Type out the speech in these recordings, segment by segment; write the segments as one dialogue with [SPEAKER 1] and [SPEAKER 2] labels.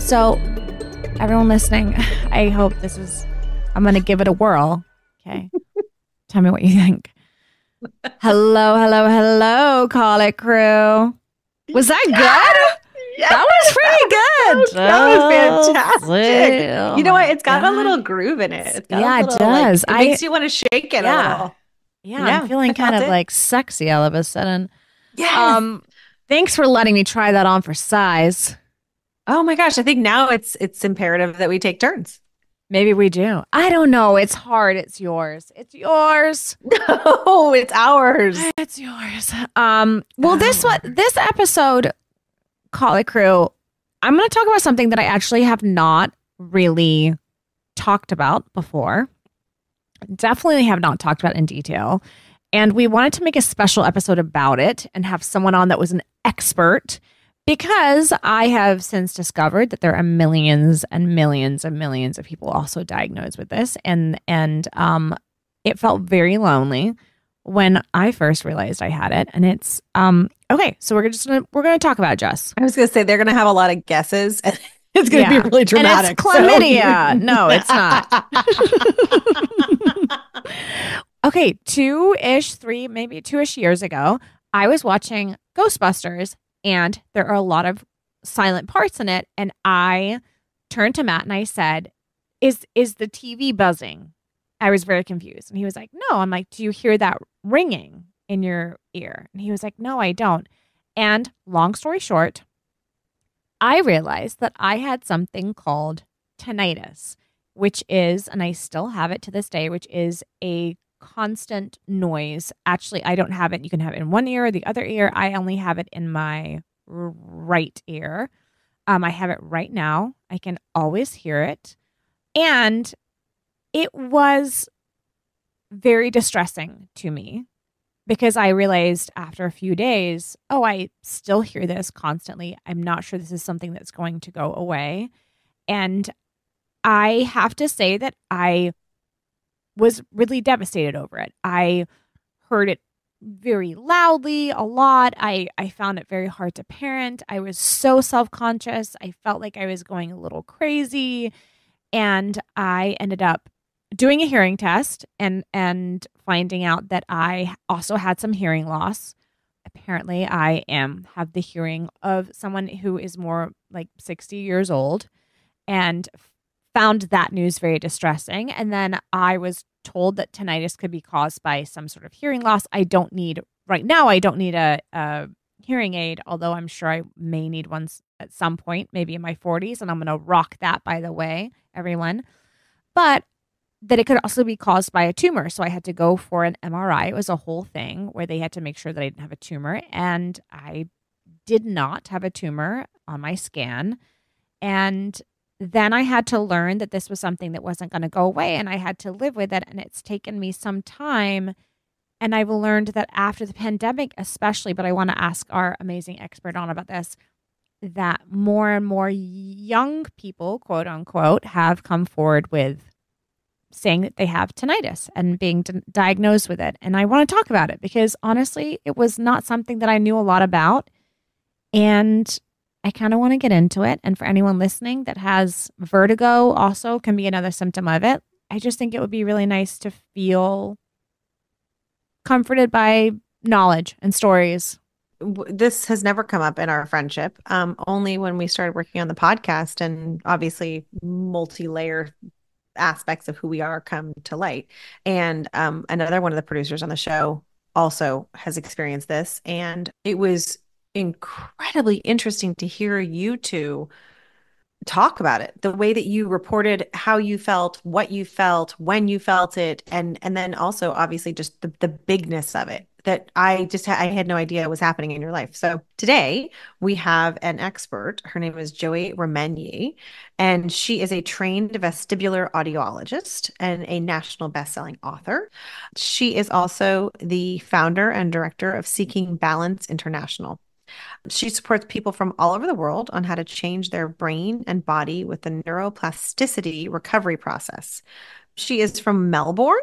[SPEAKER 1] So, everyone listening, I hope I'm going to give it a whirl. Okay. Tell me what you think. Hello, hello, hello, Call It Crew. Was that good?
[SPEAKER 2] Yes,
[SPEAKER 1] that was pretty good.
[SPEAKER 2] That was fantastic. You know what? It's got a little groove in it. It's got a little,
[SPEAKER 1] it does.
[SPEAKER 2] It makes you want to shake it a little.
[SPEAKER 1] Yeah, I'm feeling kind of like sexy all of a sudden.
[SPEAKER 2] Yes.
[SPEAKER 1] Thanks for letting me try that on for size.
[SPEAKER 2] Oh my gosh. I think now it's imperative that we take turns.
[SPEAKER 1] Maybe we do. I don't know. It's hard. It's yours. It's yours.
[SPEAKER 2] No, it's ours.
[SPEAKER 1] It's yours. Well, this episode, Call It Crew, I'm going to talk about something that I actually have not really talked about before. Definitely have not talked about in detail. And we wanted to make a special episode about it and have someone on that was an expert, because I have since discovered that there are millions and millions and millions of people also diagnosed with this. And it felt very lonely when I first realized I had it. And it's okay. So we're gonna talk about it, Jess.
[SPEAKER 2] I was gonna say they're gonna have a lot of guesses. It's gonna be really dramatic.
[SPEAKER 1] And it's chlamydia. So. No, it's not. Okay, 2-ish years ago, I was watching Ghostbusters. And there are a lot of silent parts in it. And I turned to Matt and I said, is the TV buzzing? I was very confused. And he was like, no. I'm like, do you hear that ringing in your ear? And he was like, no, I don't. And long story short, I realized that I had something called tinnitus, which is, and I still have it to this day, which is a constant noise. Actually, I don't have it. You can have it in one ear or the other ear. I only have it in my right ear. I have it right now. I can always hear it. And it was very distressing to me because I realized after a few days, oh, I still hear this constantly. I'm not sure this is something that's going to go away. And I have to say that I was really devastated over it. I heard it very loudly, a lot. I found it very hard to parent. I was so self-conscious. I felt like I was going a little crazy. And I ended up doing a hearing test and finding out that I also had some hearing loss. Apparently, I have the hearing of someone who is more like 60 years old, and found that news very distressing. And then I was told that tinnitus could be caused by some sort of hearing loss. Right now, I don't need a hearing aid, although I'm sure I may need one at some point, maybe in my 40s. And I'm going to rock that, by the way, everyone. But that it could also be caused by a tumor. So I had to go for an MRI. It was a whole thing where they had to make sure that I didn't have a tumor. And I did not have a tumor on my scan. And then I had to learn that this was something that wasn't going to go away, and I had to live with it. And it's taken me some time. And I've learned that after the pandemic, especially, but I want to ask our amazing expert on about this, that more and more young people, quote unquote, have come forward with saying that they have tinnitus and being diagnosed with it. And I want to talk about it because honestly, it was not something that I knew a lot about. And I kind of want to get into it. And for anyone listening that has vertigo, also can be another symptom of it. I just think it would be really nice to feel comforted by knowledge and stories.
[SPEAKER 2] This has never come up in our friendship. Only when we started working on the podcast, and obviously multi-layer aspects of who we are come to light. And another one of the producers on the show also has experienced this. And it was incredibly interesting to hear you two talk about it, the way that you reported how you felt, what you felt, when you felt it, and then also obviously just the bigness of it that I had no idea was happening in your life. So today we have an expert. Her name is Joey Remenyi, and she is a trained vestibular audiologist and a national best-selling author. She is also the founder and director of Seeking Balance International. She supports people from all over the world on how to change their brain and body with the neuroplasticity recovery process. She is from Melbourne,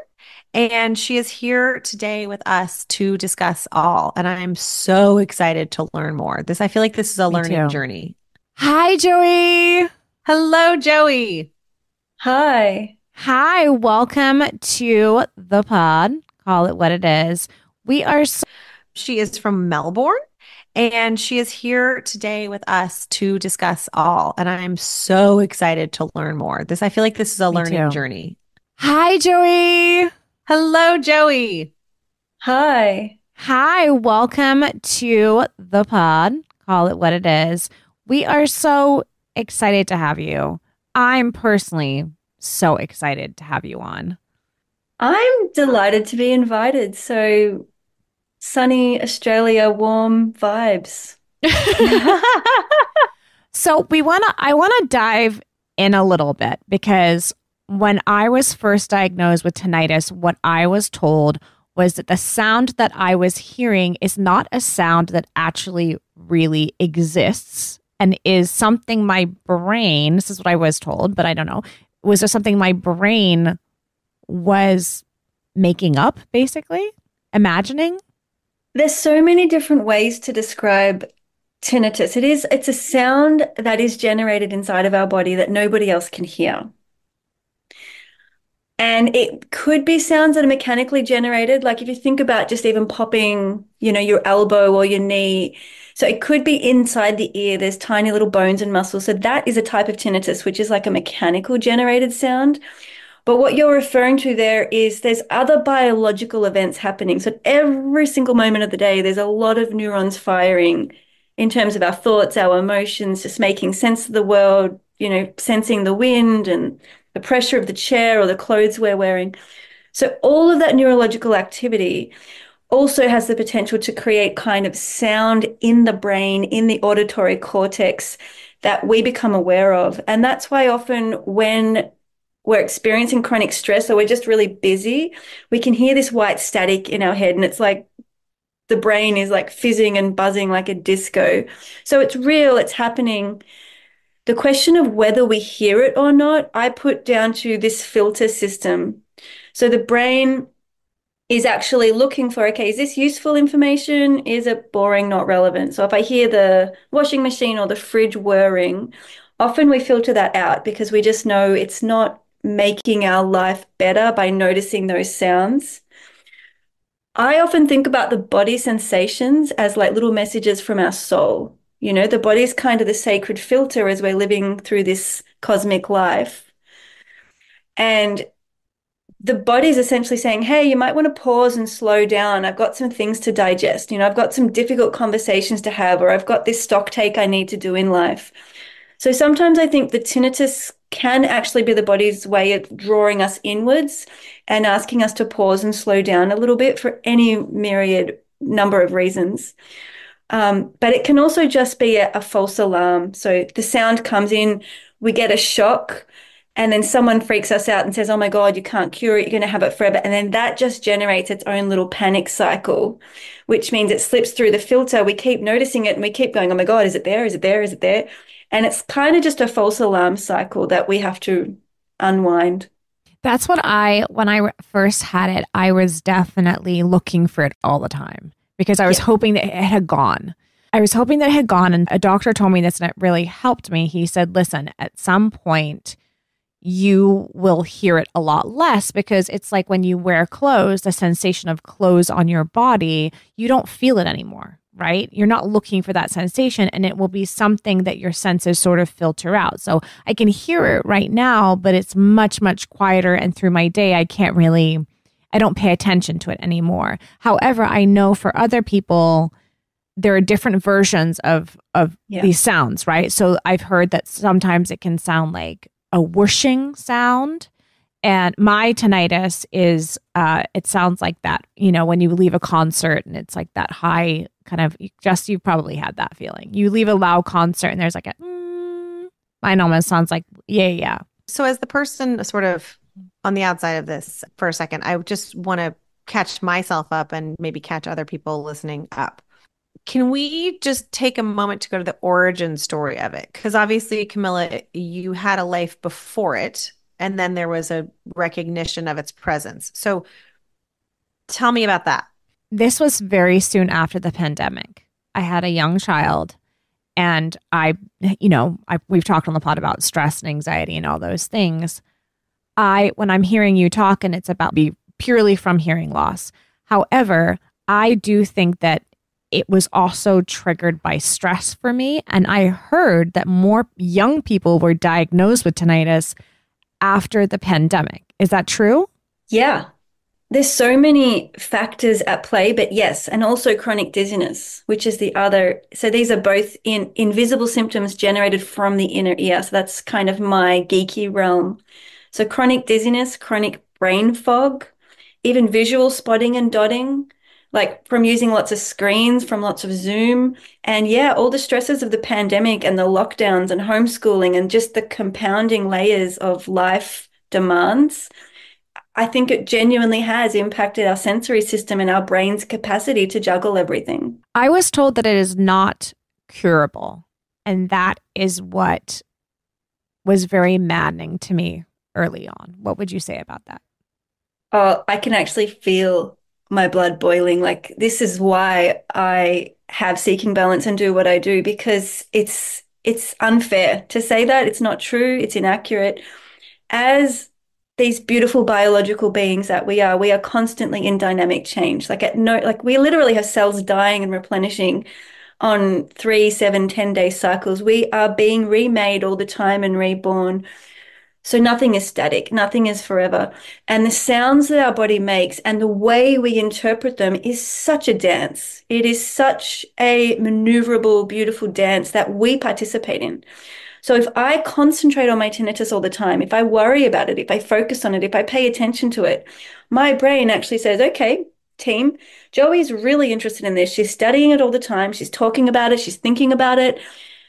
[SPEAKER 2] and she is here today with us to discuss all. And I'm so excited to learn more. I feel like this is a learning journey.
[SPEAKER 1] Hi, Joey.
[SPEAKER 2] Hello, Joey.
[SPEAKER 3] Hi.
[SPEAKER 1] Hi, welcome to the pod. Call it what it is. We are so
[SPEAKER 2] She is from Melbourne and she is here today with us to discuss all. And I'm so excited to learn more. I feel like this is a
[SPEAKER 1] me
[SPEAKER 2] learning
[SPEAKER 1] too.
[SPEAKER 2] journey.
[SPEAKER 1] Hi, Joey.
[SPEAKER 2] Hello, Joey.
[SPEAKER 3] Hi.
[SPEAKER 1] Hi, welcome to the pod. Call it what it is. We are so excited to have you. I'm personally so excited to have you on.
[SPEAKER 3] I'm delighted to be invited. So sunny Australia, warm vibes.
[SPEAKER 1] So I want to dive in a little bit because when I was first diagnosed with tinnitus, what I was told was that the sound that I was hearing is not a sound that actually really exists and is something my brain, this is what I was told, but I don't know, was there something my brain was making up, basically, imagining?
[SPEAKER 3] There's so many different ways to describe tinnitus. It's a sound that is generated inside of our body that nobody else can hear. And it could be sounds that are mechanically generated. Like if you think about just even popping, your elbow or your knee. So it could be inside the ear. There's tiny little bones and muscles. So that is a type of tinnitus, which is like a mechanical generated sound. But what you're referring to there is there's other biological events happening. So every single moment of the day, there's a lot of neurons firing in terms of our thoughts, our emotions, just making sense of the world, sensing the wind and the pressure of the chair or the clothes we're wearing. So all of that neurological activity also has the potential to create kind of sound in the brain, in the auditory cortex that we become aware of. And that's why often when we're experiencing chronic stress or we're just really busy, we can hear this white static in our head. And it's like the brain is like fizzing and buzzing like a disco. So it's real, it's happening. The question of whether we hear it or not, I put down to this filter system. So the brain is actually looking for, okay, is this useful information? Is it boring, not relevant? So if I hear the washing machine or the fridge whirring, often we filter that out because we just know it's not making our life better by noticing those sounds. I often think about the body sensations as like little messages from our soul. The body's kind of the sacred filter as we're living through this cosmic life. And the body's essentially saying, hey, you might want to pause and slow down. I've got some things to digest. I've got some difficult conversations to have, or I've got this stock take I need to do in life. So sometimes I think the tinnitus can actually be the body's way of drawing us inwards and asking us to pause and slow down a little bit for any myriad number of reasons. But it can also just be a false alarm. So the sound comes in, we get a shock, and then someone freaks us out and says, oh my God, you can't cure it, you're going to have it forever. And then that just generates its own little panic cycle, which means it slips through the filter. We keep noticing it and we keep going, oh my God, is it there? Is it there? Is it there? And it's kind of just a false alarm cycle that we have to unwind.
[SPEAKER 1] That's when I first had it, I was definitely looking for it all the time because I was
[SPEAKER 3] Yeah.
[SPEAKER 1] hoping that it had gone. I was hoping that it had gone. And a doctor told me this and it really helped me. He said, listen, at some point, you will hear it a lot less because it's like when you wear clothes, the sensation of clothes on your body, you don't feel it anymore, right? You're not looking for that sensation and it will be something that your senses sort of filter out. So I can hear it right now, but it's much, much quieter. And through my day, I don't pay attention to it anymore. However, I know for other people, there are different versions of
[SPEAKER 3] Yeah.
[SPEAKER 1] these sounds, right? So I've heard that sometimes it can sound like a whooshing sound. And my tinnitus is, it sounds like that, when you leave a concert and it's like that high kind of, you've probably had that feeling. You leave a loud concert and there's like mine almost sounds like, yeah, yeah.
[SPEAKER 2] So, as the person sort of on the outside of this for a second, I just want to catch myself up and maybe catch other people listening up. Can we just take a moment to go to the origin story of it? Because obviously, Camilla, you had a life before it, and then there was a recognition of its presence. So tell me about that.
[SPEAKER 1] This was very soon after the pandemic. I had a young child And we've talked on the pod about stress and anxiety and all those things. When I'm hearing you talk, and it's about be purely from hearing loss. However, I do think that it was also triggered by stress for me. And I heard that more young people were diagnosed with tinnitus after the pandemic. Is that true?
[SPEAKER 3] Yeah. There's so many factors at play, but yes, and also chronic dizziness, which is the other. So these are both invisible symptoms generated from the inner ear. So that's kind of my geeky realm. So chronic dizziness, chronic brain fog, even visual spotting and dotting, like from using lots of screens, from lots of Zoom. And yeah, all the stresses of the pandemic and the lockdowns and homeschooling and just the compounding layers of life demands. I think it genuinely has impacted our sensory system and our brain's capacity to juggle everything.
[SPEAKER 1] I was told that it is not curable. And that is what was very maddening to me early on. What would you say about that?
[SPEAKER 3] Oh, I can actually feel my blood boiling. Like, this is why I have Seeking Balance and do what I do, because it's unfair to say that. It's not true. It's inaccurate. As these beautiful biological beings that we are constantly in dynamic change. Like we literally have cells dying and replenishing on 3, 7, 10-day cycles. We are being remade all the time and reborn. So nothing is static, nothing is forever. And the sounds that our body makes and the way we interpret them is such a dance. It is such a maneuverable, beautiful dance that we participate in. So if I concentrate on my tinnitus all the time, if I worry about it, if I focus on it, if I pay attention to it, my brain actually says, okay, team, Joey's really interested in this. She's studying it all the time. She's talking about it. She's thinking about it.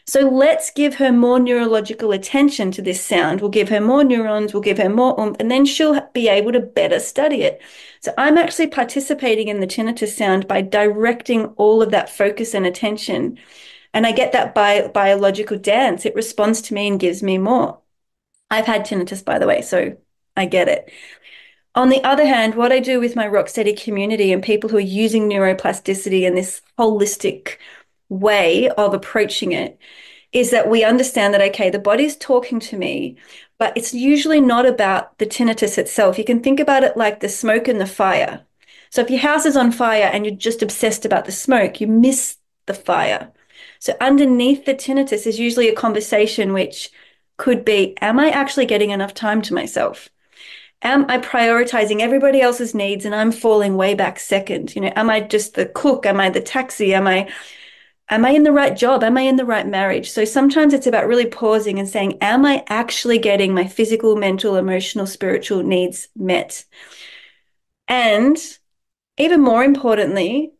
[SPEAKER 3] So let's give her more neurological attention to this sound. We'll give her more neurons, we'll give her more and then she'll be able to better study it. So I'm actually participating in the tinnitus sound by directing all of that focus and attention. And I get that biological dance. It responds to me and gives me more. I've had tinnitus, by the way, so I get it. On the other hand, what I do with my Rocksteady community and people who are using neuroplasticity and this holistic way of approaching it is that we understand that, okay, the body's talking to me, but it's usually not about the tinnitus itself. You can think about it like the smoke and the fire. So if your house is on fire and you're just obsessed about the smoke, you miss the fire. So underneath the tinnitus is usually a conversation which could be, am I actually getting enough time to myself? Am I prioritizing everybody else's needs and I'm falling way back second? Am I just the cook? Am I the taxi? Am I in the right job? Am I in the right marriage? So sometimes it's about really pausing and saying, am I actually getting my physical, mental, emotional, spiritual needs met? And even more importantly,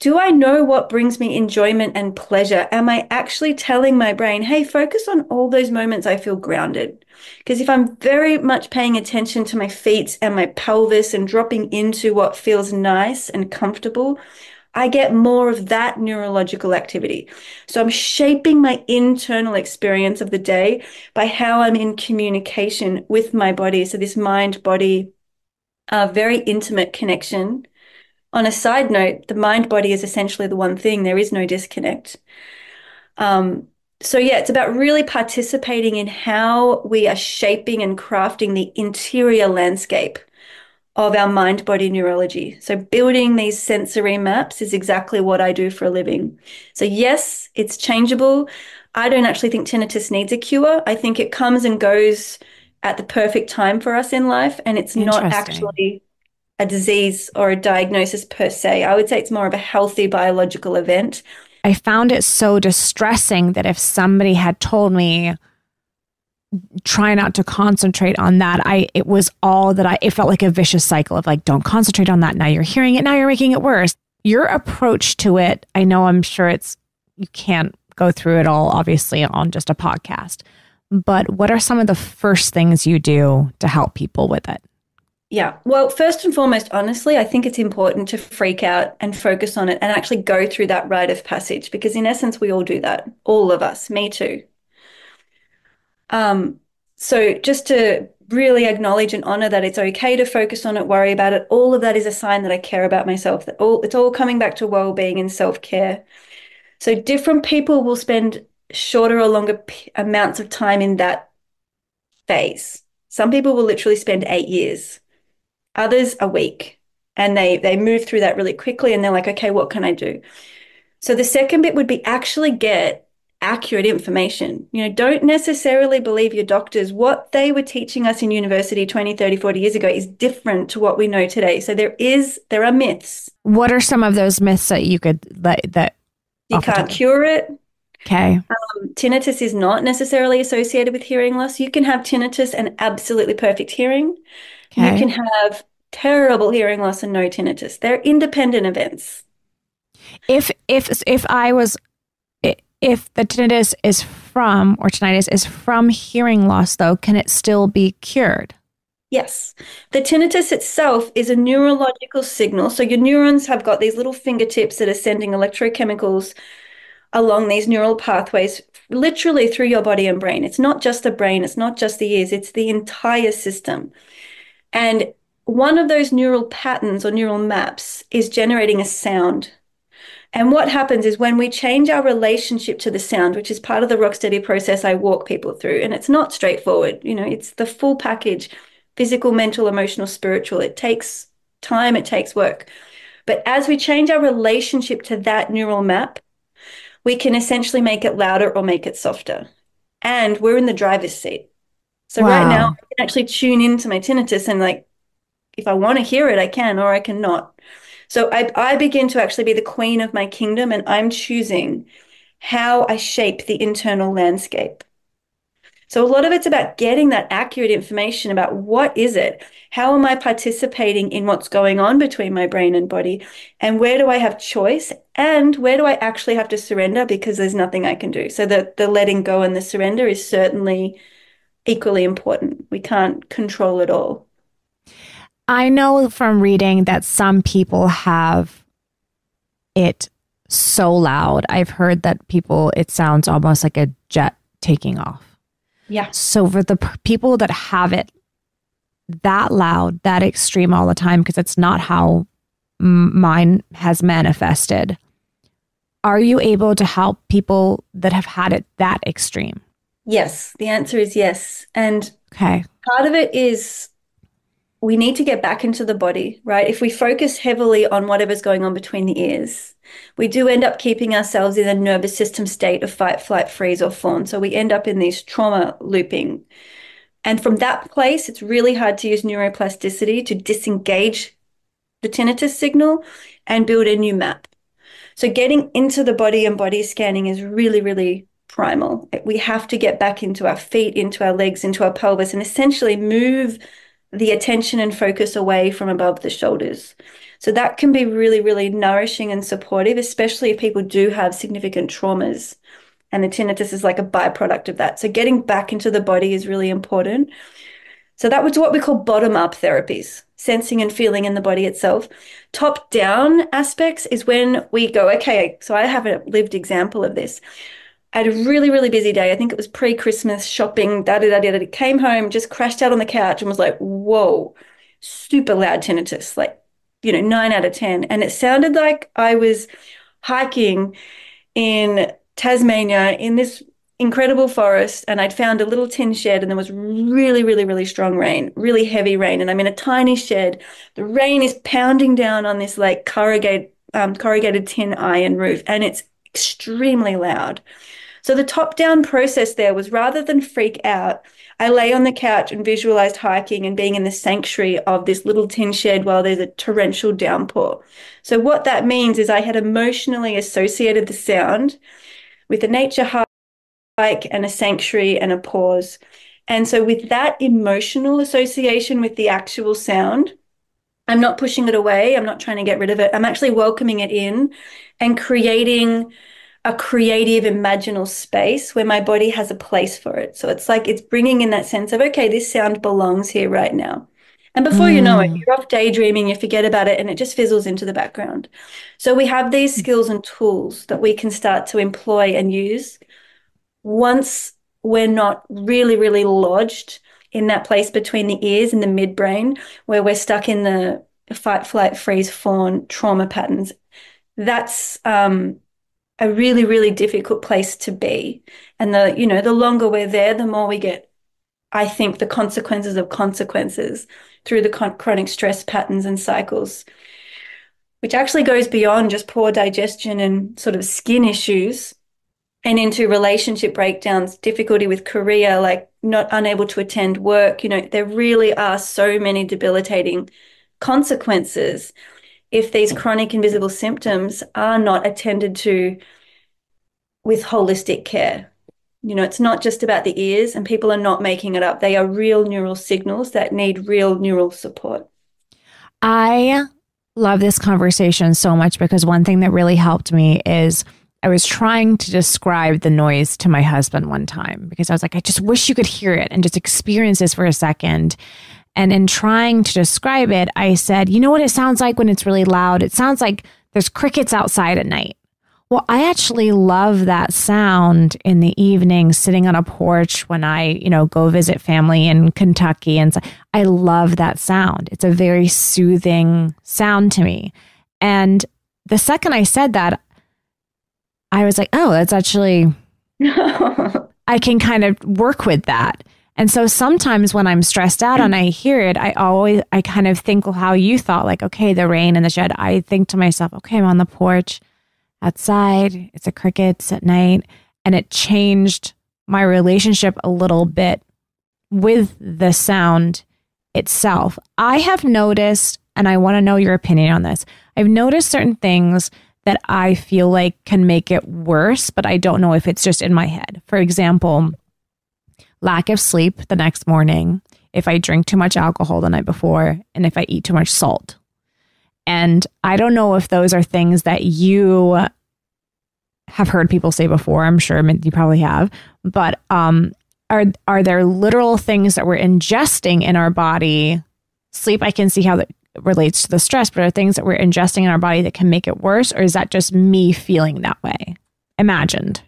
[SPEAKER 3] do I know what brings me enjoyment and pleasure? Am I actually telling my brain, hey, focus on all those moments I feel grounded? Because if I'm very much paying attention to my feet and my pelvis and dropping into what feels nice and comfortable, I get more of that neurological activity. So I'm shaping my internal experience of the day by how I'm in communication with my body. So this mind-body, very intimate connection. On a side note, the mind-body is essentially the one thing. There is no disconnect. So yeah, it's about really participating in how we are shaping and crafting the interior landscape of our mind-body neurology. So building these sensory maps is exactly what I do for a living. So yes, it's changeable. I don't actually think tinnitus needs a cure. I think it comes and goes at the perfect time for us in life, and it's not actually a disease or a diagnosis per se. I would say it's more of a healthy biological event.
[SPEAKER 1] I found it so distressing that if somebody had told me, try not to concentrate on that, it was all that it felt like a vicious cycle of like, don't concentrate on that. Now you're hearing it. Now you're making it worse. Your approach to it, I'm sure you can't go through it all, obviously, on just a podcast. But what are some of the first things you do to help people with it?
[SPEAKER 3] Yeah. Well, first and foremost, honestly, I think it's important to freak out and focus on it and actually go through that rite of passage, because in essence, we all do that. All of us, me too. So just to really acknowledge and honor that it's okay to focus on it, worry about it, all of that is a sign that I care about myself, that it's all coming back to well-being and self-care. So different people will spend shorter or longer amounts of time in that phase. Some people will literally spend 8 years, others a week, and they move through that really quickly and they're like, okay, what can I do? So the second bit would be actually get accurate information. Don't necessarily believe your doctors. What they were teaching us in university 20, 30, 40 years ago is different to what we know today. So there are myths.
[SPEAKER 1] What are some of those myths that you could that
[SPEAKER 3] you can't cure it?
[SPEAKER 1] Okay.
[SPEAKER 3] Tinnitus is not necessarily associated with hearing loss. You can have tinnitus and absolutely perfect hearing. Okay. You can have terrible hearing loss and no tinnitus. They're independent events.
[SPEAKER 1] If the tinnitus is from hearing loss, though, can it still be cured?
[SPEAKER 3] Yes. The tinnitus itself is a neurological signal. So your neurons have got these little fingertips that are sending electrochemicals along these neural pathways literally through your body and brain. It's not just the brain, it's not just the ears, it's the entire system. And one of those neural patterns or neural maps is generating a sound. And what happens is when we change our relationship to the sound, which is part of the Rocksteady process I walk people through, and it's not straightforward, it's the full package, physical, mental, emotional, spiritual. It takes time, it takes work. But as we change our relationship to that neural map, we can essentially make it louder or make it softer. And we're in the driver's seat. So Right now, I can actually tune into my tinnitus and if I want to hear it, I can, or I cannot. So I begin to actually be the queen of my kingdom, and I'm choosing how I shape the internal landscape. So a lot of it's about getting that accurate information about what is it? How am I participating in what's going on between my brain and body? And where do I have choice? And where do I actually have to surrender because there's nothing I can do? So the letting go and the surrender is certainly equally important. We can't control it all.
[SPEAKER 1] I know from reading that some people have it so loud. I've heard that it sounds almost like a jet taking off.
[SPEAKER 3] Yeah.
[SPEAKER 1] So for the people that have it that loud, that extreme all the time, because it's not how mine has manifested, are you able to help people that have had it that extreme?
[SPEAKER 3] Yes, the answer is yes. And
[SPEAKER 1] part
[SPEAKER 3] of it is we need to get back into the body, right? If we focus heavily on whatever's going on between the ears, we do end up keeping ourselves in a nervous system state of fight, flight, freeze, or fawn. So we end up in this trauma looping. And from that place, it's really hard to use neuroplasticity to disengage the tinnitus signal and build a new map. So getting into the body and body scanning is really, really primal. We have to get back into our feet, into our legs, into our pelvis, and essentially move the attention and focus away from above the shoulders. So that can be really, really nourishing and supportive, especially if people do have significant traumas. And the tinnitus is like a byproduct of that. So getting back into the body is really important. So that was what we call bottom-up therapies, sensing and feeling in the body itself. Top-down aspects is when we go, okay, so I have a lived example of this. I had a really, really busy day. I think it was pre-Christmas shopping, came home, just crashed out on the couch and was like, whoa, super loud tinnitus, 9 out of 10. And it sounded like I was hiking in Tasmania in this incredible forest, and I'd found a little tin shed, and there was really, really, really strong rain, really heavy rain. And I'm in a tiny shed. The rain is pounding down on this corrugated tin iron roof, and it's extremely loud. So the top-down process there was, rather than freak out, I lay on the couch and visualized hiking and being in the sanctuary of this little tin shed while there's a torrential downpour. So what that means is I had emotionally associated the sound with a nature hike and a sanctuary and a pause. And so with that emotional association with the actual sound, I'm not pushing it away. I'm not trying to get rid of it. I'm actually welcoming it in and creating a creative, imaginal space where my body has a place for it. So it's like it's bringing in that sense of, okay, this sound belongs here right now. And before you know it, you're off daydreaming, you forget about it, and it just fizzles into the background. So we have these skills and tools that we can start to employ and use once we're not really, really lodged in that place between the ears and the midbrain, where we're stuck in the fight, flight, freeze, fawn trauma patterns. That's a really, really difficult place to be. And the longer we're there, the more we get, I think, the consequences of consequences through the chronic stress patterns and cycles, which actually goes beyond just poor digestion and sort of skin issues and into relationship breakdowns, difficulty with career, like not unable to attend work. There really are so many debilitating consequences if these chronic invisible symptoms are not attended to with holistic care. It's not just about the ears, and people are not making it up. They are real neural signals that need real neural support.
[SPEAKER 1] I love this conversation so much because one thing that really helped me is I was trying to describe the noise to my husband one time because I was like, I just wish you could hear it and just experience this for a second. And in trying to describe it, I said, you know what it sounds like when it's really loud? It sounds like there's crickets outside at night. Well, I actually love that sound in the evening, sitting on a porch when I, go visit family in Kentucky. And I love that sound. It's a very soothing sound to me. And the second I said that, I was like, oh, that's actually, I can kind of work with that. And so sometimes when I'm stressed out and I hear it, I kind of think, well, how you thought, like, okay, the rain and the shed. I think to myself, okay, I'm on the porch outside, it's a crickets at night. And it changed my relationship a little bit with the sound itself. I have noticed, and I want to know your opinion on this, I've noticed certain things that I feel like can make it worse, but I don't know if it's just in my head. For example, lack of sleep the next morning, if I drink too much alcohol the night before, and if I eat too much salt. And I don't know if those are things that you have heard people say before. I'm sure you probably have. But are there literal things that we're ingesting in our body? Sleep, I can see how that relates to the stress, but are things that we're ingesting in our body that can make it worse? Or is that just me feeling that way? Imagined.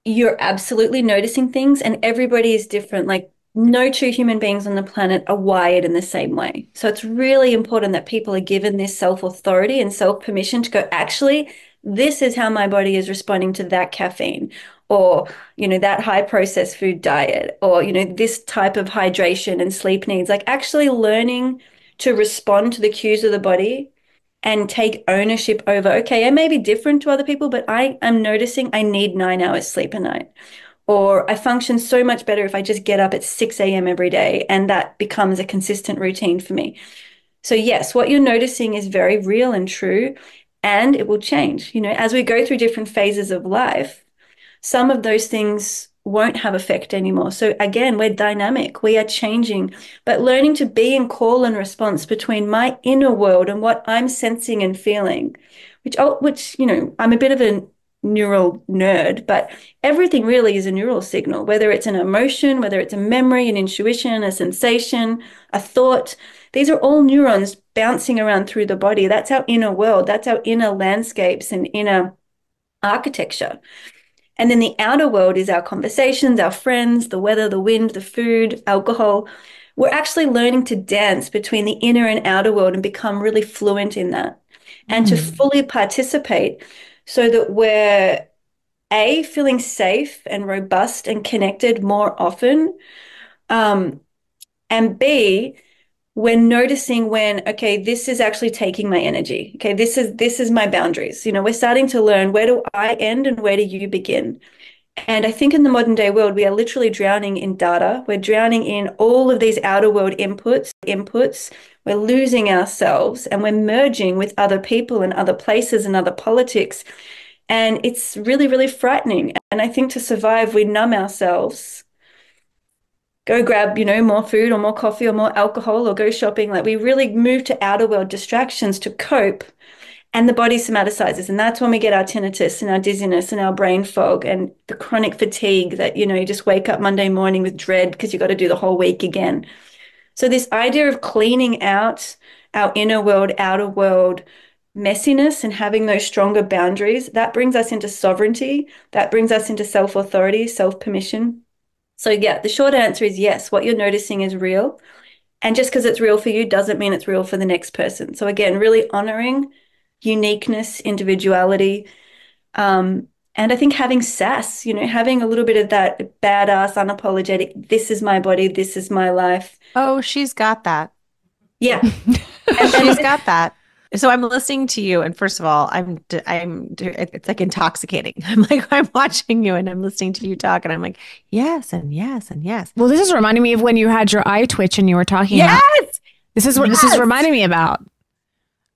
[SPEAKER 3] You're absolutely noticing things, and everybody is different. Like, no two human beings on the planet are wired in the same way. So it's really important that people are given this self-authority and self-permission to go, actually, this is how my body is responding to that caffeine, or, that high processed food diet, or, this type of hydration and sleep needs. Like, actually learning to respond to the cues of the body and take ownership over, okay, I may be different to other people, but I am noticing I need 9 hours sleep a night. Or I function so much better if I just get up at 6 a.m. every day, and that becomes a consistent routine for me. So yes, what you're noticing is very real and true, and it will change. As we go through different phases of life, some of those things won't have effect anymore. So again, we're dynamic, we are changing, but learning to be in call and response between my inner world and what I'm sensing and feeling, which I'm a bit of a neural nerd, but everything really is a neural signal, whether it's an emotion, whether it's a memory, an intuition, a sensation, a thought. These are all neurons bouncing around through the body. That's our inner world. That's our inner landscapes and inner architecture. And then the outer world is our conversations, our friends, the weather, the wind, the food, alcohol. We're actually learning to dance between the inner and outer world and become really fluent in that and to fully participate so that we're feeling safe and robust and connected more often. And B, we're noticing when, okay, this is actually taking my energy. Okay, this is my boundaries. We're starting to learn, where do I end and where do you begin? And I think in the modern day world, we are literally drowning in data. We're drowning in all of these outer world inputs. We're losing ourselves and we're merging with other people and other places and other politics. And it's really, really frightening. And I think to survive, we numb ourselves, go grab, more food or more coffee or more alcohol or go shopping. Like, we really move to outer world distractions to cope, and the body somaticizes. And that's when we get our tinnitus and our dizziness and our brain fog and the chronic fatigue that, you just wake up Monday morning with dread because you got to do the whole week again. So this idea of cleaning out our inner world, outer world messiness and having those stronger boundaries, that brings us into sovereignty. That brings us into self-authority, self-permission. So yeah, the short answer is yes, what you're noticing is real. And just because it's real for you doesn't mean it's real for the next person. So again, really honoring uniqueness, individuality, And I think having sass, having a little bit of that badass, unapologetic, this is my body, this is my life.
[SPEAKER 2] Oh, she's got that.
[SPEAKER 3] Yeah.
[SPEAKER 2] She's got that. So I'm listening to you, and first of all, it's like intoxicating. I'm watching you and I'm listening to you talk, and I'm like, yes, and yes, and yes.
[SPEAKER 1] Well, this is reminding me of when you had your eye twitch and you were talking.
[SPEAKER 2] Yes.
[SPEAKER 1] This is what this is reminding me about.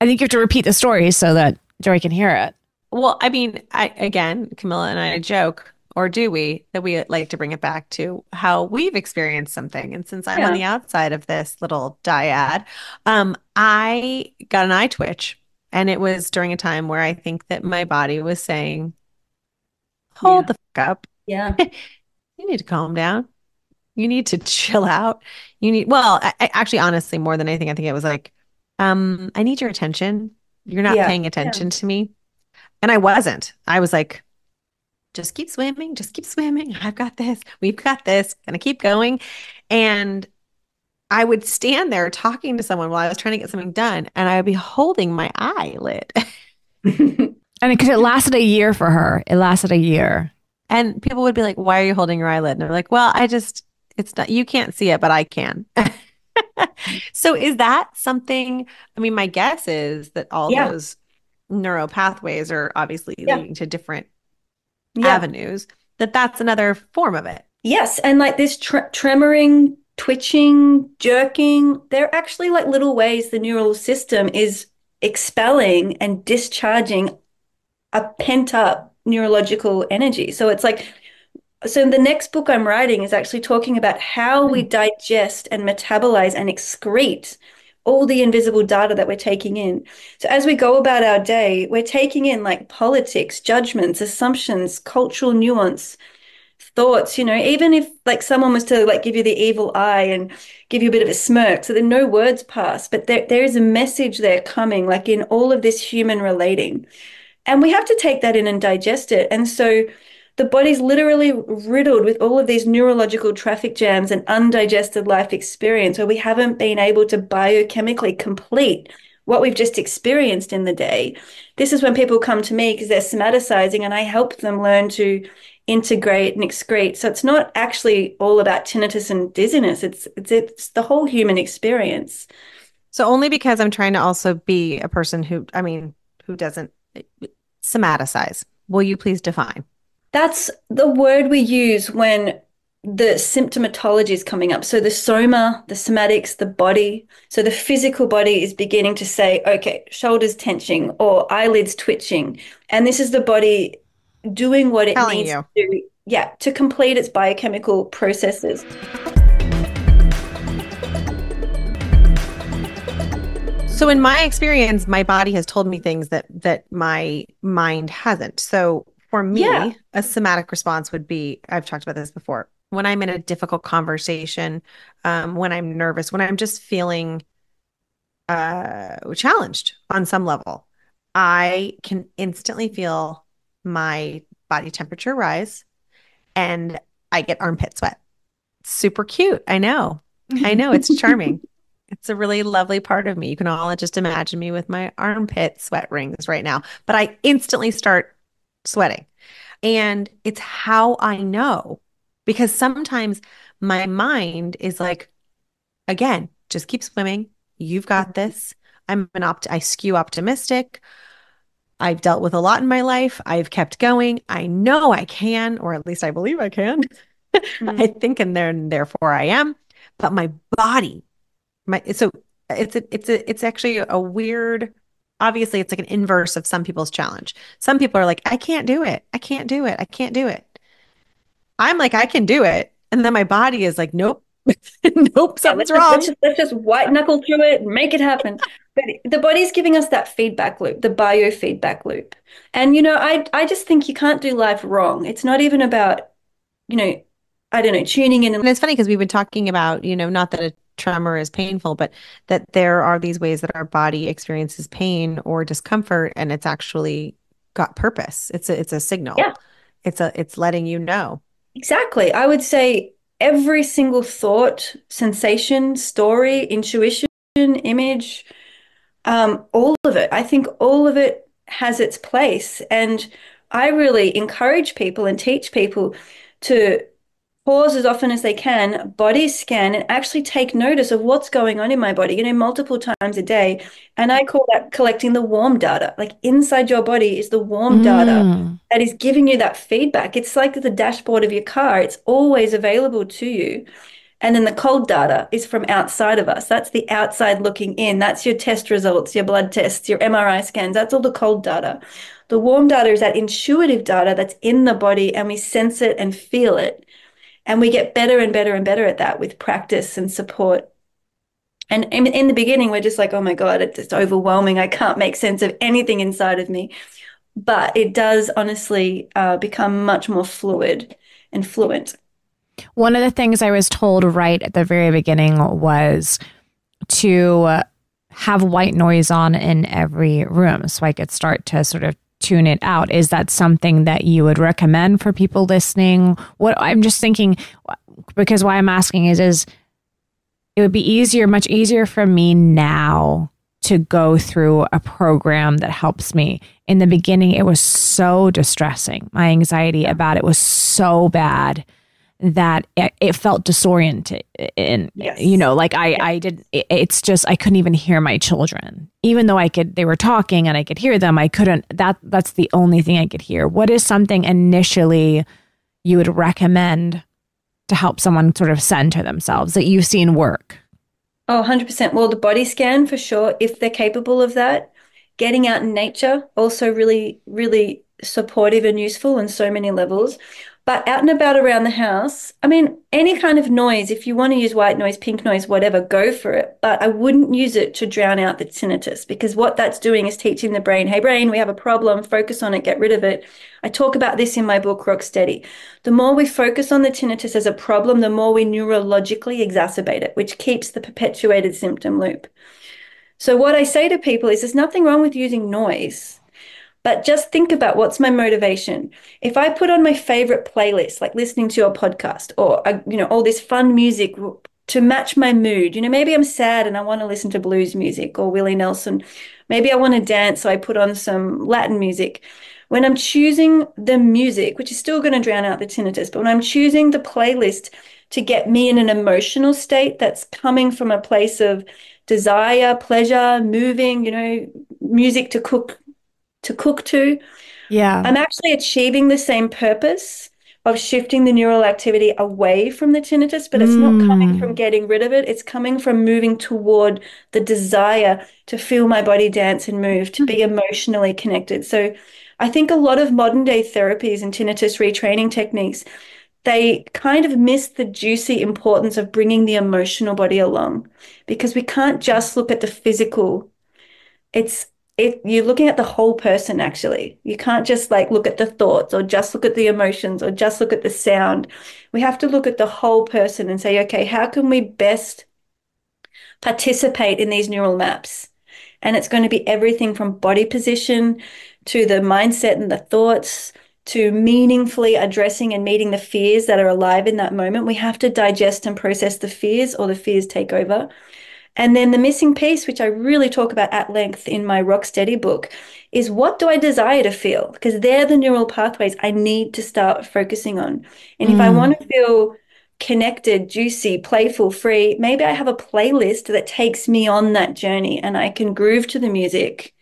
[SPEAKER 1] I think you have to repeat the story so that Joy can hear it.
[SPEAKER 2] Well, I mean, again, Camilla and I joke, or do we, that we like to bring it back to how we've experienced something. And since I'm on the outside of this little dyad, I got an eye twitch, and it was during a time where I think that my body was saying, hold the fuck up.
[SPEAKER 3] Yeah.
[SPEAKER 2] You need to calm down. You need to chill out. I actually, honestly, more than anything, I think it was like, I need your attention. You're not paying attention to me. And I wasn't. I was like, just keep swimming. Just keep swimming. I've got this. We've got this. Gonna keep going. And I would stand there talking to someone while I was trying to get something done, and I would be holding my eyelid.
[SPEAKER 1] And because it lasted a year for her. It lasted a year.
[SPEAKER 2] And people would be like, why are you holding your eyelid? And I'm like, well, it's not, you can't see it, but I can. So is that something, I mean, my guess is that all those neural pathways are obviously leading to different avenues, that's another form of it.
[SPEAKER 3] Yes. And like this tremoring, twitching, jerking, they're actually like little ways the neural system is expelling and discharging a pent up neurological energy. So it's like, so the next book I'm writing is actually talking about how we digest and metabolize and excrete all the invisible data that we're taking in. So as we go about our day, we're taking in like politics, judgments, assumptions, cultural nuance, thoughts, even if like someone was to like give you the evil eye and give you a bit of a smirk, so that no words pass, but there is a message there coming, like in all of this human relating. And we have to take that in and digest it. And so the body's literally riddled with all of these neurological traffic jams and undigested life experience where we haven't been able to biochemically complete what we've just experienced in the day. This is when people come to me because they're somaticizing, and I help them learn to integrate and excrete. So it's not actually all about tinnitus and dizziness. It's the whole human experience.
[SPEAKER 2] So only because I'm trying to also be a person who doesn't somaticize. Will you please define?
[SPEAKER 3] That's the word we use when the symptomatology is coming up. So the soma, the somatics, the body. So the physical body is beginning to say, okay, shoulders tension or eyelids twitching. And this is the body doing what it needs to do, to complete its biochemical processes.
[SPEAKER 2] So in my experience, my body has told me things that my mind hasn't. So for me, a somatic response would be, I've talked about this before, when I'm in a difficult conversation, when I'm nervous, when I'm just feeling challenged on some level, I can instantly feel my body temperature rise, and I get armpit sweat. Super cute. I know. It's charming. It's a really lovely part of me. You can all just imagine me with my armpit sweat rings right now, but I instantly start sweating. And it's how I know, because sometimes my mind is like, again, just keep swimming. You've got this. I skew optimistic. I've dealt with a lot in my life. I've kept going. I know I can, or at least I believe I can. I think, and therefore I am. But my body, so it's actually a weird. Obviously, it's like an inverse of some people's challenge. Some people are like, I can't do it. I can't do it. I can't do it. I'm like, I can do it. And then my body is like, nope, nope, something's wrong.
[SPEAKER 3] Let's just white knuckle through it and make it happen. But the body's giving us that feedback loop, the biofeedback loop. And, I just think you can't do life wrong. It's not even about, I don't know, tuning in.
[SPEAKER 2] And it's funny because we've been talking about, not that a tremor is painful, but that there are these ways that our body experiences pain or discomfort, and it's actually got purpose. It's a signal.
[SPEAKER 3] Yeah.
[SPEAKER 2] It's letting you know.
[SPEAKER 3] Exactly. I would say every single thought, sensation, story, intuition, image, all of it. I think all of it has its place. And I really encourage people and teach people to pause as often as they can, body scan, and actually take notice of what's going on in my body, multiple times a day. And I call that collecting the warm data. Like inside your body is the warm data that is giving you that feedback. It's like the dashboard of your car, it's always available to you. And then the cold data is from outside of us. That's the outside looking in. That's your test results, your blood tests, your MRI scans. That's all the cold data. The warm data is that intuitive data that's in the body, and we sense it and feel it. And we get better and better and better at that with practice and support. And in the beginning, we're just like, oh my God, it's overwhelming. I can't make sense of anything inside of me. But it does honestly become much more fluid and fluent.
[SPEAKER 1] One of the things I was told right at the very beginning was to have white noise on in every room so I could start to sort of tune it out. Is that something that you would recommend for people listening? What I'm just thinking, because why I'm asking is it would be much easier for me now to go through a program that helps me. In the beginning, it was so distressing. My anxiety about it was so bad that it felt disoriented. And,
[SPEAKER 3] yes.
[SPEAKER 1] It's just, I couldn't even hear my children. Even though they were talking and I could hear them, I couldn't, that's the only thing I could hear. What is something initially you would recommend to help someone sort of center themselves that you've seen work?
[SPEAKER 3] Oh, 100%. Well, the body scan for sure, if they're capable of that. Getting out in nature, also really, really supportive and useful on so many levels. But out and about around the house, I mean, any kind of noise, if you want to use white noise, pink noise, whatever, go for it. But I wouldn't use it to drown out the tinnitus, because what that's doing is teaching the brain, hey, brain, we have a problem, focus on it, get rid of it. I talk about this in my book, Rock Steady. The more we focus on the tinnitus as a problem, the more we neurologically exacerbate it, which keeps the perpetuated symptom loop. So what I say to people is there's nothing wrong with using noise. But just think about, what's my motivation? If I put on my favorite playlist, like listening to your podcast, or, all this fun music to match my mood, maybe I'm sad and I want to listen to blues music or Willie Nelson. Maybe I want to dance, so I put on some Latin music. When I'm choosing the music, which is still going to drown out the tinnitus, but when I'm choosing the playlist to get me in an emotional state that's coming from a place of desire, pleasure, moving, music to cook to.
[SPEAKER 1] Yeah.
[SPEAKER 3] I'm actually achieving the same purpose of shifting the neural activity away from the tinnitus, but it's not coming from getting rid of it. It's coming from moving toward the desire to feel my body dance and move, to be emotionally connected. So I think a lot of modern day therapies and tinnitus retraining techniques, they kind of miss the juicy importance of bringing the emotional body along, because we can't just look at the physical. You're looking at the whole person, actually. You can't just look at the thoughts, or just look at the emotions, or just look at the sound. We have to look at the whole person and say, okay, how can we best participate in these neural maps? And it's going to be everything from body position to the mindset and the thoughts, to meaningfully addressing and meeting the fears that are alive in that moment. We have to digest and process the fears, or the fears take over. And then the missing piece, which I really talk about at length in my Rock Steady book, is, what do I desire to feel? Because they're the neural pathways I need to start focusing on. And if I want to feel connected, juicy, playful, free, maybe I have a playlist that takes me on that journey and I can groove to the music.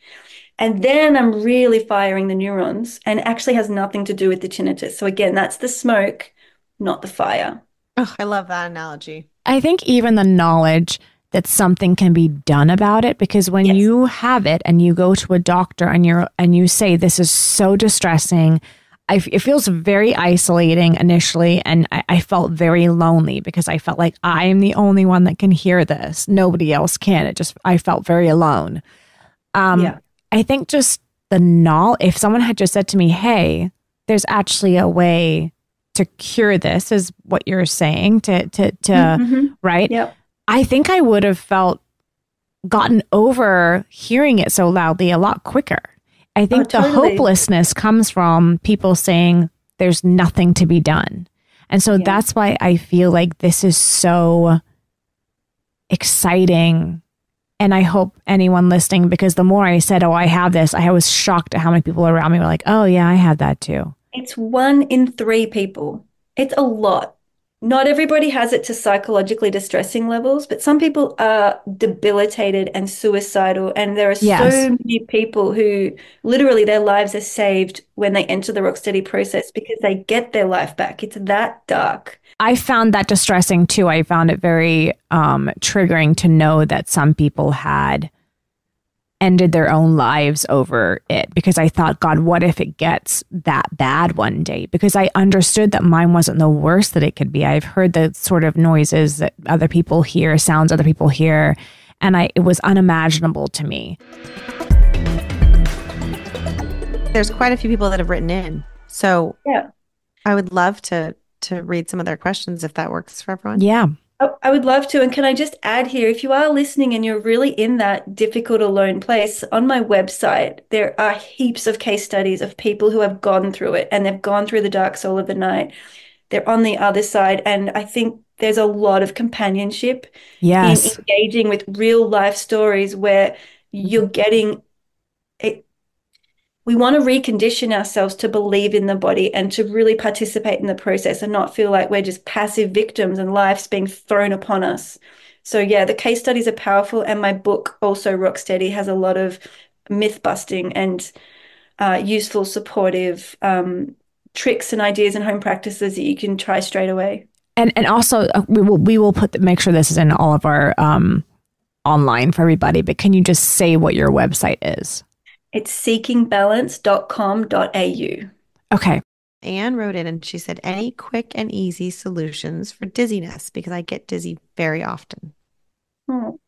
[SPEAKER 3] And then I'm really firing the neurons, and actually has nothing to do with the tinnitus. So again, that's the smoke, not the fire.
[SPEAKER 2] Oh, I love that analogy.
[SPEAKER 1] I think even the knowledge that something can be done about it, because when you have it and you go to a doctor and you say, this is so distressing, it feels very isolating initially, and I felt very lonely, because I felt like I am the only one that can hear this. Nobody else can. I felt very alone. I think just the knowledge, if someone had just said to me, hey, there's actually a way to cure this, is what you're saying, right?
[SPEAKER 3] Yep.
[SPEAKER 1] I think I would have gotten over hearing it so loudly a lot quicker. I think the hopelessness comes from people saying there's nothing to be done. And so that's why I feel like this is so exciting And I hope anyone listening, because the more I said, oh, I have this, I was shocked at how many people around me were like, oh, yeah, I have that too.
[SPEAKER 3] It's 1 in 3 people. It's a lot. Not everybody has it to psychologically distressing levels, but some people are debilitated and suicidal. And there are
[SPEAKER 1] Yes.
[SPEAKER 3] so many people who literally their lives are saved when they enter the Rocksteady process because they get their life back. It's that dark.
[SPEAKER 1] I found that distressing too. I found it very triggering to know that some people had ended their own lives over it, because I thought, God, what if it gets that bad one day? Because I understood that mine wasn't the worst that it could be. I've heard the sort of noises that other people hear, sounds other people hear, and it was unimaginable to me.
[SPEAKER 2] There's quite a few people that have written in. So
[SPEAKER 3] Yeah.
[SPEAKER 2] I would love to read some of their questions if that works for everyone.
[SPEAKER 1] Yeah.
[SPEAKER 3] I would love to. And can I just add here, if you are listening and you're really in that difficult, alone place, on my website, there are heaps of case studies of people who have gone through it and they've gone through the dark soul of the night. They're on the other side. And I think there's a lot of companionship in engaging with real life stories where you're getting it. We want to recondition ourselves to believe in the body and to really participate in the process and not feel like we're just passive victims and life's being thrown upon us. So yeah, the case studies are powerful. And my book, also Rocksteady, has a lot of myth busting and useful, supportive tricks and ideas and home practices that you can try straight away.
[SPEAKER 1] And also we will make sure this is in all of our online for everybody, but can you just say what your website is?
[SPEAKER 3] It's seekingbalance.com.au.
[SPEAKER 1] Okay.
[SPEAKER 2] Anne wrote in and she said, any quick and easy solutions for dizziness? Because I get dizzy very often.
[SPEAKER 3] Oh,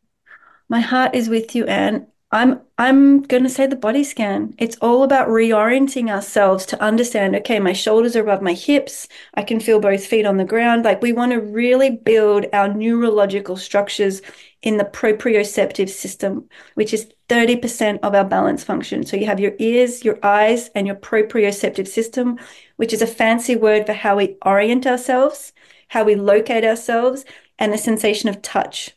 [SPEAKER 3] my heart is with you, Anne. I'm going to say the body scan. It's all about reorienting ourselves to understand, okay, my shoulders are above my hips. I can feel both feet on the ground. Like, we want to really build our neurological structures in the proprioceptive system, which is 30% of our balance function. So you have your ears, your eyes, and your proprioceptive system, which is a fancy word for how we orient ourselves, how we locate ourselves, and the sensation of touch.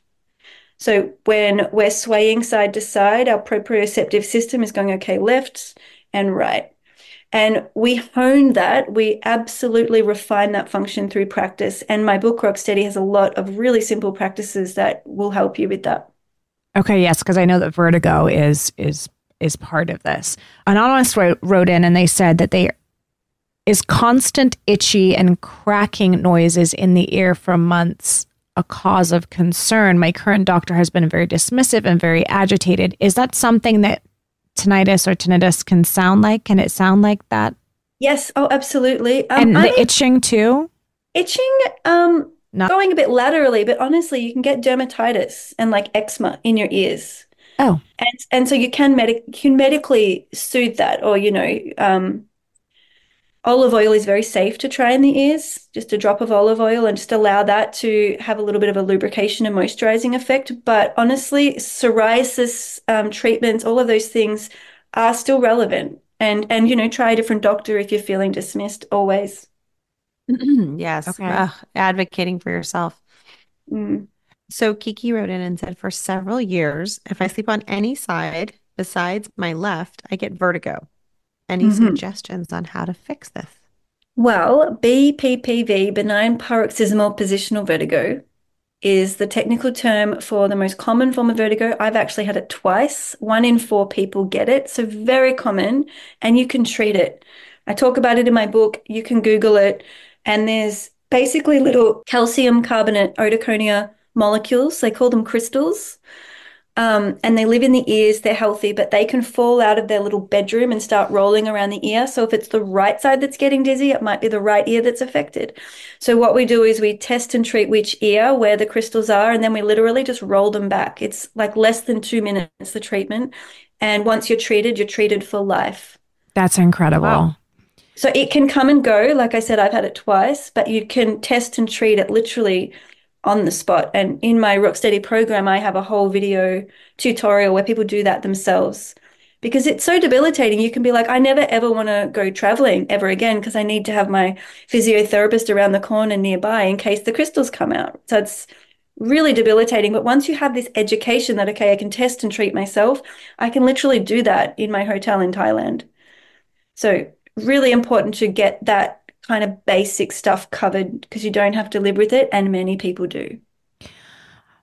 [SPEAKER 3] So when we're swaying side to side, our proprioceptive system is going, okay, left and right. And we hone that. We absolutely refine that function through practice. And my book, Rocksteady, has a lot of really simple practices that will help you with that.
[SPEAKER 1] Okay, yes, because I know that vertigo is part of this. Anonymous wrote in and they said that they is constant itchy and cracking noises in the ear for months a cause of concern. My current doctor has been very dismissive and very agitated. Is that something that tinnitus can sound like? Can it sound like that?
[SPEAKER 3] Yes. Oh, absolutely.
[SPEAKER 1] And the itching too?
[SPEAKER 3] Itching, going a bit laterally, but honestly, you can get dermatitis and like eczema in your ears.
[SPEAKER 1] Oh.
[SPEAKER 3] And so you can medically soothe that, or, olive oil is very safe to try in the ears, just a drop of olive oil, and just allow that to have a little bit of a lubrication and moisturizing effect. But honestly, psoriasis treatments, all of those things are still relevant. And try a different doctor if you're feeling dismissed, always.
[SPEAKER 2] Yes.
[SPEAKER 1] Okay.
[SPEAKER 2] Advocating for yourself.
[SPEAKER 3] Mm.
[SPEAKER 2] So Kiki wrote in and said, for several years, if I sleep on any side besides my left, I get vertigo. Any suggestions on how to fix this?
[SPEAKER 3] Well, BPPV, benign paroxysmal positional vertigo, is the technical term for the most common form of vertigo. I've actually had it twice. 1 in 4 people get it. So very common, and you can treat it. I talk about it in my book. You can Google it. And there's basically little calcium carbonate otoconia molecules. They call them crystals. And they live in the ears. They're healthy, but they can fall out of their little bedroom and start rolling around the ear. So if it's the right side that's getting dizzy, it might be the right ear that's affected. So what we do is we test and treat which ear, where the crystals are, and then we literally just roll them back. It's like less than 2 minutes, the treatment. And once you're treated for life.
[SPEAKER 1] That's incredible.
[SPEAKER 2] Wow.
[SPEAKER 3] So it can come and go. Like I said, I've had it twice, but you can test and treat it literally on the spot. And in my Rocksteady program, I have a whole video tutorial where people do that themselves, because it's so debilitating. You can be like, I never ever want to go traveling ever again because I need to have my physiotherapist around the corner nearby in case the crystals come out. So it's really debilitating. But once you have this education that, okay, I can test and treat myself, I can literally do that in my hotel in Thailand. So really important to get that kind of basic stuff covered because you don't have to live with it, and many people do.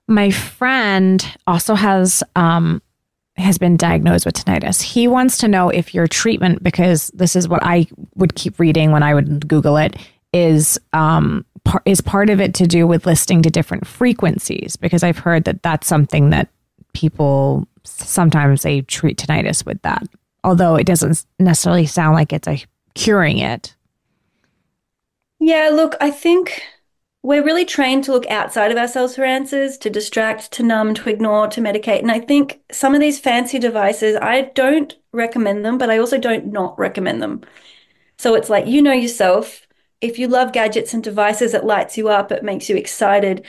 [SPEAKER 1] My friend also has been diagnosed with tinnitus. He wants to know if your treatment, because this is what I would keep reading when I would Google it, is part of it to do with listening to different frequencies? Because I've heard that that's something that people sometimes they treat tinnitus with that, although it doesn't necessarily sound like it's a curing it.
[SPEAKER 3] Yeah, look, I think we're really trained to look outside of ourselves for answers, to distract, to numb, to ignore, to medicate. And I think some of these fancy devices, I don't recommend them, but I also don't not recommend them. So it's like, you know yourself, if you love gadgets and devices, it lights you up, it makes you excited,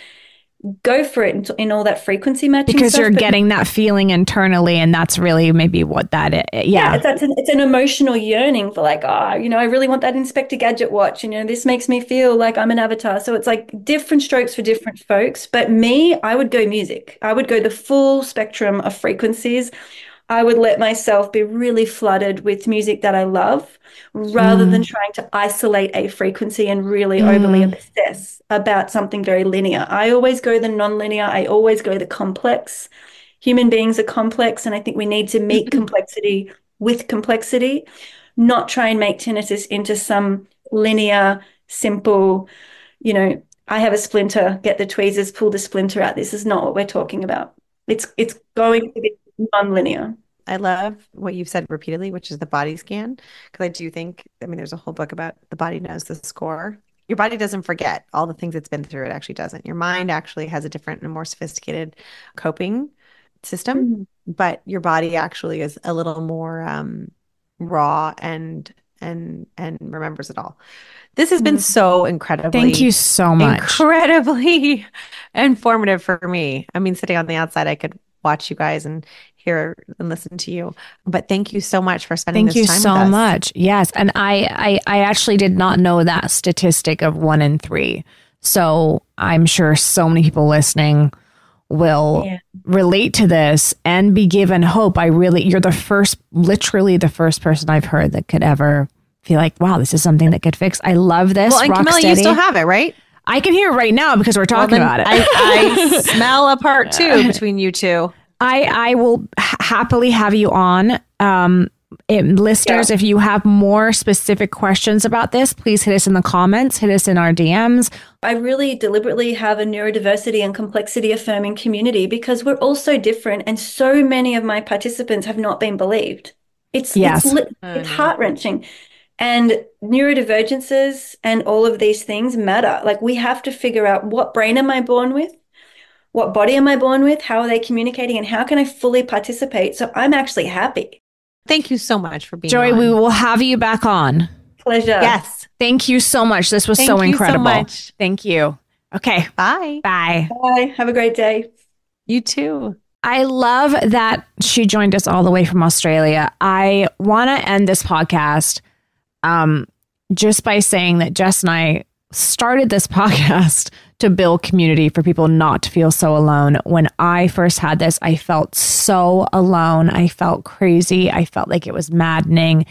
[SPEAKER 3] go for it in all that frequency matching
[SPEAKER 1] because
[SPEAKER 3] stuff.
[SPEAKER 1] You're getting that feeling internally, and that's really maybe what that is. Yeah,
[SPEAKER 3] it's an emotional yearning for like, I really want that Inspector Gadget watch, and this makes me feel like I'm an avatar. So it's like different strokes for different folks. But me, I would go music. I would go the full spectrum of frequencies. I would let myself be really flooded with music that I love rather than trying to isolate a frequency and really overly obsess about something very linear. I always go the non-linear. I always go the complex. Human beings are complex, and I think we need to meet complexity with complexity, not try and make tinnitus into some linear, simple, I have a splinter, get the tweezers, pull the splinter out. This is not what we're talking about. It's going to be non-linear.
[SPEAKER 2] I love what you've said repeatedly, which is the body scan, because I do think, there's a whole book about the body knows the score. Your body doesn't forget all the things it's been through. It actually doesn't. Your mind actually has a different and more sophisticated coping system, but your body actually is a little more raw and remembers it all. This has been so incredibly,
[SPEAKER 1] thank you so much,
[SPEAKER 2] incredibly informative for me. Sitting on the outside, I could watch you guys and hear and listen to you, but thank you so much for spending this time with us.
[SPEAKER 1] Thank you so much. Yes, and I actually did not know that statistic of 1 in 3. So I'm sure so many people listening will relate to this and be given hope. You're literally the first person I've heard that could ever feel like, wow, this is something that could fix. I love this.
[SPEAKER 2] Well, and Camilla, you still have it, right?
[SPEAKER 1] I can hear it right now because we're talking about it.
[SPEAKER 2] I smell a part 2 between you two.
[SPEAKER 1] I will happily have you on. Listeners, if you have more specific questions about this, please hit us in the comments, hit us in our DMs.
[SPEAKER 3] I really deliberately have a neurodiversity and complexity affirming community because we're all so different, and so many of my participants have not been believed. It's heart-wrenching. And neurodivergences and all of these things matter. Like, we have to figure out, what brain am I born with? What body am I born with? How are they communicating? And how can I fully participate so I'm actually happy?
[SPEAKER 2] Thank you so much for being
[SPEAKER 1] Joy,
[SPEAKER 2] on.
[SPEAKER 1] we will have you back on.
[SPEAKER 3] Pleasure.
[SPEAKER 2] Yes.
[SPEAKER 1] Thank you so much. This was so incredible. So much. Thank you. Okay.
[SPEAKER 2] Bye.
[SPEAKER 1] Bye.
[SPEAKER 3] Bye. Have a great day.
[SPEAKER 2] You too.
[SPEAKER 1] I love that she joined us all the way from Australia. I want to end this podcast just by saying that Jess and I started this podcast to build community for people not to feel so alone. When I first had this, I felt so alone. I felt crazy. I felt like it was maddening.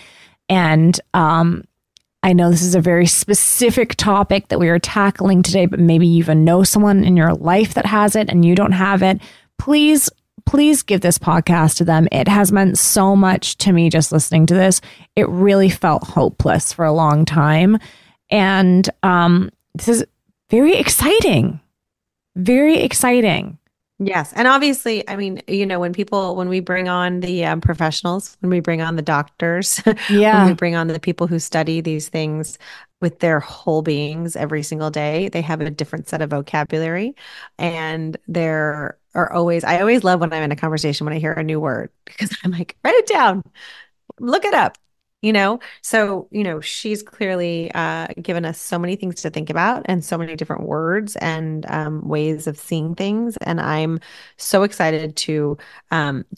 [SPEAKER 1] And I know this is a very specific topic that we are tackling today, but maybe you even know someone in your life that has it and you don't have it. Please give this podcast to them. It has meant so much to me just listening to this. It really felt hopeless for a long time. And this is very exciting. Very exciting.
[SPEAKER 2] Yes. And obviously, when we bring on the professionals, when we bring on the doctors, when we bring on the people who study these things with their whole beings every single day, they have a different set of vocabulary. And I always love when I'm in a conversation when I hear a new word, because I'm like, write it down, look it up. So, she's clearly given us so many things to think about and so many different words and ways of seeing things. And I'm so excited to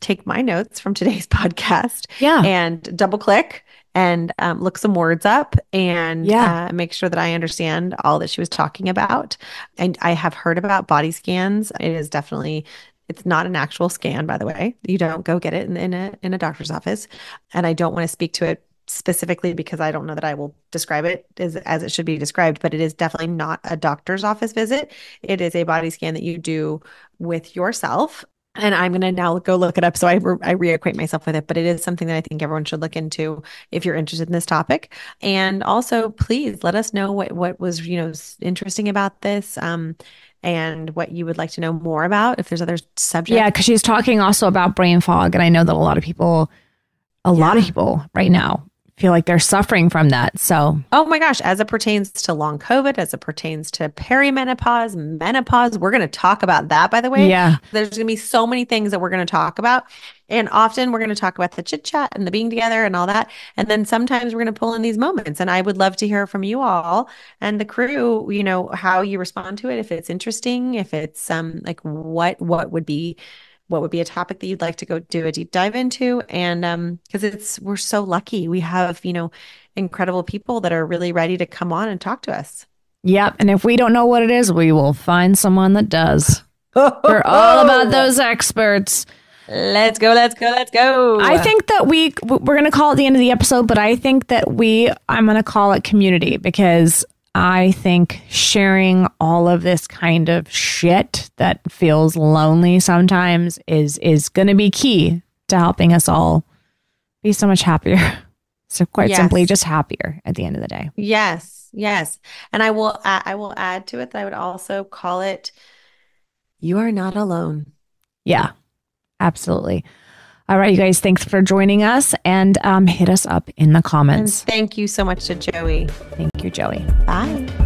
[SPEAKER 2] take my notes from today's podcast and double click and look some words up and
[SPEAKER 1] Yeah.
[SPEAKER 2] make sure that I understand all that she was talking about. And I have heard about body scans. It is definitely, it's not an actual scan, by the way. You don't go get it in a doctor's office. And I don't want to speak to it specifically because I don't know that I will describe it as it should be described, but it is definitely not a doctor's office visit. It is a body scan that you do with yourself. And I'm going to now go look it up so I reacquaint myself with it. But it is something that I think everyone should look into if you're interested in this topic. And also, please let us know what was, interesting about this, and what you would like to know more about if there's other subjects.
[SPEAKER 1] Yeah, because she's talking also about brain fog. And I know that a lot of people right now feel like they're suffering from that. So,
[SPEAKER 2] oh my gosh, as it pertains to long COVID, as it pertains to perimenopause, menopause, we're going to talk about that, by the way.
[SPEAKER 1] Yeah.
[SPEAKER 2] There's going to be so many things that we're going to talk about. And often we're going to talk about the chit chat and the being together and all that. And then sometimes we're going to pull in these moments. And I would love to hear from you all and the crew, how you respond to it. If it's interesting, if it's like what would be a topic that you'd like to go do a deep dive into? And because we're so lucky. We have, incredible people that are really ready to come on and talk to us.
[SPEAKER 1] Yep. And if we don't know what it is, we will find someone that does. We're all about those experts.
[SPEAKER 2] Let's go.
[SPEAKER 1] I think that we're going to call it the end of the episode, but I think that I'm going to call it community, because I think sharing all of this kind of shit that feels lonely sometimes is going to be key to helping us all be so much happier. So quite simply, just happier at the end of the day.
[SPEAKER 2] Yes. And I will add to it that I would also call it, you are not alone.
[SPEAKER 1] Yeah, absolutely. All right, you guys, thanks for joining us, and hit us up in the comments.
[SPEAKER 2] And thank you so much to Joey.
[SPEAKER 1] Thank you, Joey.
[SPEAKER 2] Bye.